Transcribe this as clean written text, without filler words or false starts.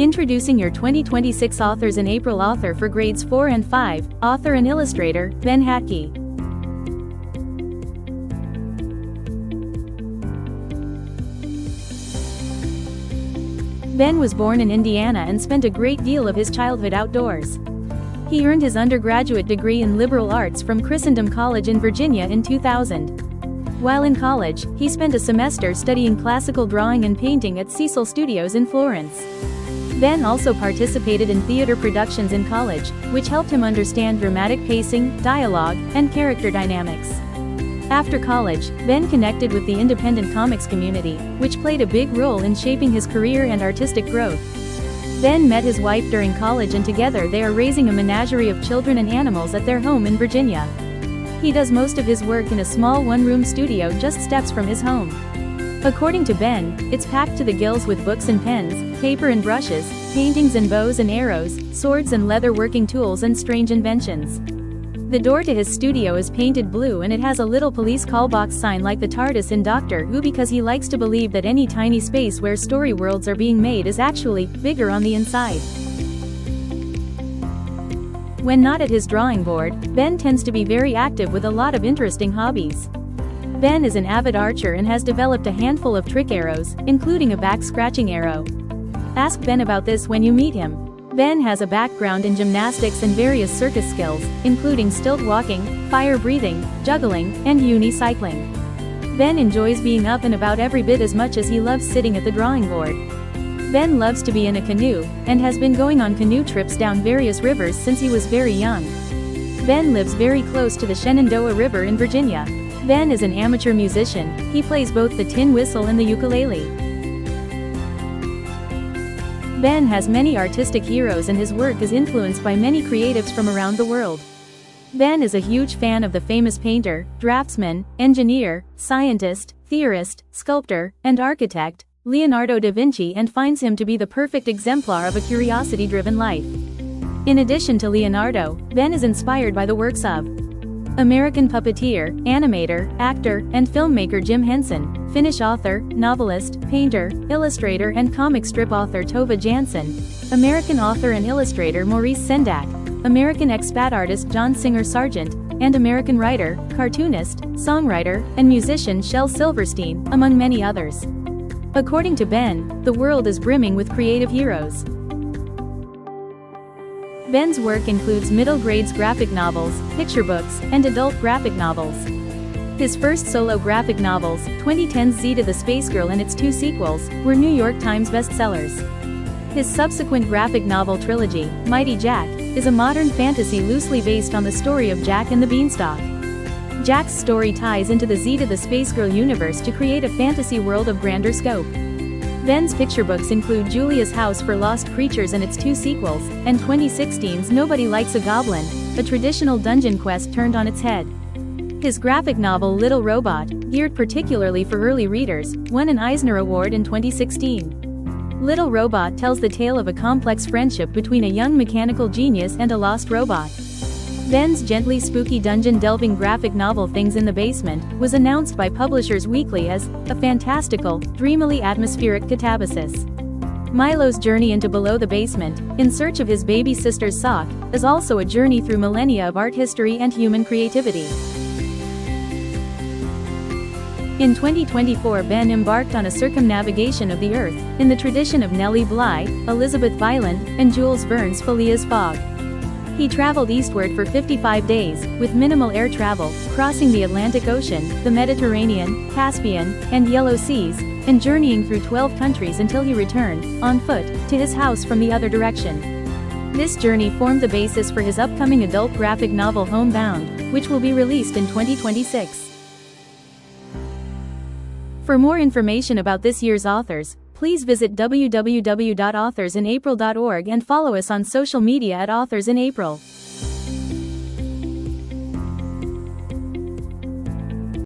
Introducing your 2026 Authors in April author for grades 4 and 5, author and illustrator, Ben Hatke. Ben was born in Indiana and spent a great deal of his childhood outdoors. He earned his undergraduate degree in liberal arts from Christendom College in Virginia in 2000. While in college, he spent a semester studying classical drawing and painting at Cecil Studios in Florence. Ben also participated in theater productions in college, which helped him understand dramatic pacing, dialogue, and character dynamics. After college, Ben connected with the independent comics community, which played a big role in shaping his career and artistic growth. Ben met his wife during college and together they are raising a menagerie of children and animals at their home in Virginia. He does most of his work in a small one-room studio just steps from his home. According to Ben, it's packed to the gills with books and pens, paper and brushes, paintings and bows and arrows, swords and leather working tools and strange inventions. The door to his studio is painted blue and it has a little police call box sign like the TARDIS in Doctor Who because he likes to believe that any tiny space where story worlds are being made is actually bigger on the inside. When not at his drawing board, Ben tends to be very active with a lot of interesting hobbies. Ben is an avid archer and has developed a handful of trick arrows, including a back-scratching arrow. Ask Ben about this when you meet him. Ben has a background in gymnastics and various circus skills, including stilt walking, fire breathing, juggling, and unicycling. Ben enjoys being up and about every bit as much as he loves sitting at the drawing board. Ben loves to be in a canoe, and has been going on canoe trips down various rivers since he was very young. Ben lives very close to the Shenandoah River in Virginia. Ben is an amateur musician, he plays both the tin whistle and the ukulele. Ben has many artistic heroes and his work is influenced by many creatives from around the world. Ben is a huge fan of the famous painter, draftsman, engineer, scientist, theorist, sculptor, and architect, Leonardo da Vinci and finds him to be the perfect exemplar of a curiosity-driven life. In addition to Leonardo, Ben is inspired by the works of American puppeteer, animator, actor, and filmmaker Jim Henson, Finnish author, novelist, painter, illustrator and comic strip author Tove Jansson, American author and illustrator Maurice Sendak, American expat artist John Singer Sargent, and American writer, cartoonist, songwriter, and musician Shel Silverstein, among many others. According to Ben, the world is brimming with creative heroes. Ben's work includes middle grades graphic novels, picture books, and adult graphic novels. His first solo graphic novels, 2010's Z to the Space Girl and its two sequels, were New York Times bestsellers. His subsequent graphic novel trilogy, Mighty Jack, is a modern fantasy loosely based on the story of Jack and the Beanstalk. Jack's story ties into the Z to the Space Girl universe to create a fantasy world of grander scope. Ben's picture books include Julia's House for Lost Creatures and its two sequels, and 2016's Nobody Likes a Goblin, a traditional dungeon quest turned on its head. His graphic novel Little Robot, geared particularly for early readers, won an Eisner Award in 2016. Little Robot tells the tale of a complex friendship between a young mechanical genius and a lost robot. Ben's gently spooky dungeon-delving graphic novel Things in the Basement was announced by Publishers Weekly as a fantastical, dreamily atmospheric catabasis. Milo's journey into Below the Basement, in search of his baby sister's sock, is also a journey through millennia of art history and human creativity. In 2024, Ben embarked on a circumnavigation of the Earth, in the tradition of Nellie Bly, Elizabeth Violent, and Jules Verne's Phileas Fogg. He traveled eastward for 55 days, with minimal air travel, crossing the Atlantic Ocean, the Mediterranean, Caspian, and Yellow Seas, and journeying through 12 countries until he returned, on foot, to his house from the other direction. This journey formed the basis for his upcoming adult graphic novel Homebound, which will be released in 2026. For more information about this year's authors, please visit www.authorsinApril.org and follow us on social media at Authors in April.